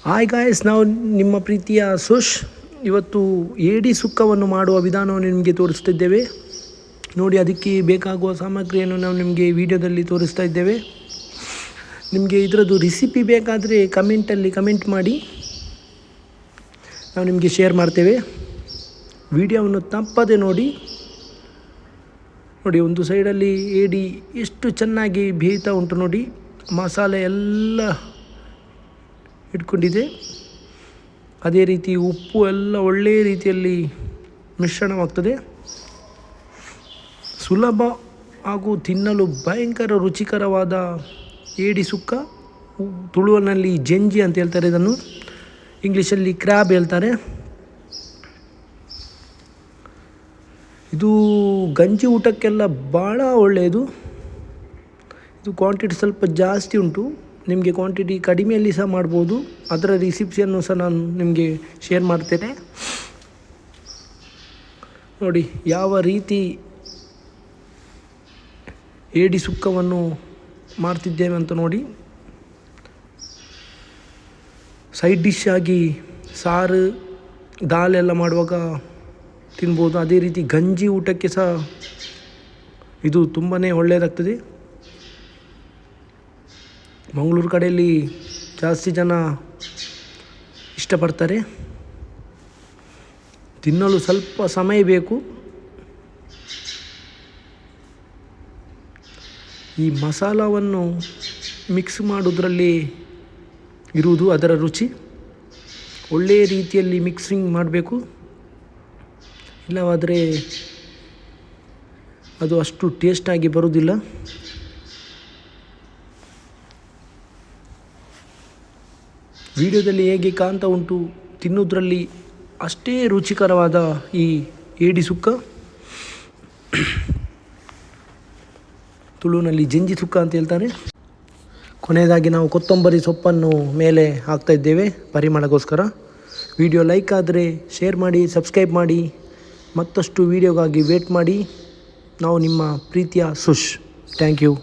Hi guys, ನಾವು ನಿಮ್ಮ ಪ್ರೀತಿಯ ಸುಶ್. ಇವತ್ತು ಏಡಿ ಸುಕ್ಕವನ್ನು ಮಾಡುವ ವಿಧಾನವನ್ನು ನಿಮಗೆ ತೋರಿಸ್ತಿದ್ದೇವೆ ನೋಡಿ. ಅದಕ್ಕೆ ಬೇಕಾಗುವ ಸಾಮಗ್ರಿಯನ್ನು ನಾವು ನಿಮಗೆ ವಿಡಿಯೋದಲ್ಲಿ ತೋರಿಸ್ತಾ ಇದ್ದೇವೆ. ನಿಮಗೆ ಇದರದ್ದು ರೆಸಿಪಿ ಬೇಕಾದರೆ ಕಮೆಂಟಲ್ಲಿ ಕಮೆಂಟ್ ಮಾಡಿ, ನಾವು ನಿಮಗೆ ಶೇರ್ ಮಾಡ್ತೇವೆ. ವಿಡಿಯೋವನ್ನು ತಪ್ಪದೆ ನೋಡಿ. ಒಂದು ಸೈಡಲ್ಲಿ ಏಡಿ ಎಷ್ಟು ಚೆನ್ನಾಗಿ ಬೇಯ್ತಾ ಉಂಟು ನೋಡಿ. ಮಸಾಲೆ ಎಲ್ಲ ಇಟ್ಕೊಂಡಿದೆ. ಅದೇ ರೀತಿ ಉಪ್ಪು ಎಲ್ಲ ಒಳ್ಳೆಯ ರೀತಿಯಲ್ಲಿ ಮಿಶ್ರಣವಾಗ್ತದೆ. ಸುಲಭ ಹಾಗೂ ತಿನ್ನಲು ಭಯಂಕರ ರುಚಿಕರವಾದ ಏಡಿ ಸುಕ್ಕ. ತುಳುವಿನಲ್ಲಿ ಜಂಜಿ ಅಂತ ಹೇಳ್ತಾರೆ, ಇದನ್ನು ಇಂಗ್ಲೀಷಲ್ಲಿ ಕ್ರ್ಯಾಬ್ ಹೇಳ್ತಾರೆ. ಇದು ಗಂಜಿ ಊಟಕ್ಕೆಲ್ಲ ಭಾಳ ಒಳ್ಳೆಯದು. ಇದು ಕ್ವಾಂಟಿಟಿ ಸ್ವಲ್ಪ ಜಾಸ್ತಿ ಉಂಟು. ನಿಮಗೆ ಕ್ವಾಂಟಿಟಿ ಕಡಿಮೆಯಲ್ಲಿ ಸಹ ಮಾಡ್ಬೋದು. ಅದರ ರೆಸಿಪಿಯನ್ನು ಸಹ ನಾನು ನಿಮಗೆ ಶೇರ್ ಮಾಡ್ತೇನೆ ನೋಡಿ. ಯಾವ ರೀತಿ ಏಡಿ ಸುಕ್ಕವನ್ನು ಮಾಡ್ತಿದ್ದೇವೆ ಅಂತ ನೋಡಿ. ಸೈಡ್ ಡಿಶ್ ಆಗಿ ಸಾರು ದಾಲ್ ಎಲ್ಲ ಮಾಡುವಾಗ ತಿನ್ಬೋದು. ಅದೇ ರೀತಿ ಗಂಜಿ ಊಟಕ್ಕೆ ಸಹ ಇದು ತುಂಬಾ ಒಳ್ಳೆಯದಾಗ್ತದೆ. ಮಂಗಳೂರು ಕಡೆಯಲ್ಲಿ ಜಾಸ್ತಿ ಜನ ಇಷ್ಟಪಡ್ತಾರೆ. ತಿನ್ನಲು ಸ್ವಲ್ಪ ಸಮಯ ಬೇಕು. ಈ ಮಸಾಲವನ್ನು ಮಿಕ್ಸ್ ಮಾಡೋದ್ರಲ್ಲಿ ಇರುವುದು ಅದರ ರುಚಿ. ಒಳ್ಳೆಯ ರೀತಿಯಲ್ಲಿ ಮಿಕ್ಸಿಂಗ್ ಮಾಡಬೇಕು, ಇಲ್ಲವಾದರೆ ಅದು ಅಷ್ಟು ಟೇಸ್ಟಾಗಿ ಬರುವುದಿಲ್ಲ. ವಿಡಿಯೋದಲ್ಲಿ ಹೇಗೆ ಕಾಣ್ತಾ ಉಂಟು, ತಿನ್ನೋದ್ರಲ್ಲಿ ಅಷ್ಟೇ ರುಚಿಕರವಾದ ಈ ಏಡಿ ಸುಕ್ಕ. ತುಳುವಿನಲ್ಲಿ ಜಂಜಿ ಸುಕ್ಕ ಅಂತ ಹೇಳ್ತಾರೆ. ಕೊನೆಯದಾಗಿ ನಾವು ಕೊತ್ತಂಬರಿ ಸೊಪ್ಪನ್ನು ಮೇಲೆ ಹಾಕ್ತಾ ಇದ್ದೇವೆ ಪರಿಮಳಗೋಸ್ಕರ. ವಿಡಿಯೋ ಲೈಕ್ ಆದರೆ ಶೇರ್ ಮಾಡಿ, ಸಬ್ಸ್ಕ್ರೈಬ್ ಮಾಡಿ. ಮತ್ತಷ್ಟು ವಿಡಿಯೋಗಾಗಿ ವೇಟ್ ಮಾಡಿ. ನಾವು ನಿಮ್ಮ ಪ್ರೀತಿಯ ಸುಶ್. Thank you.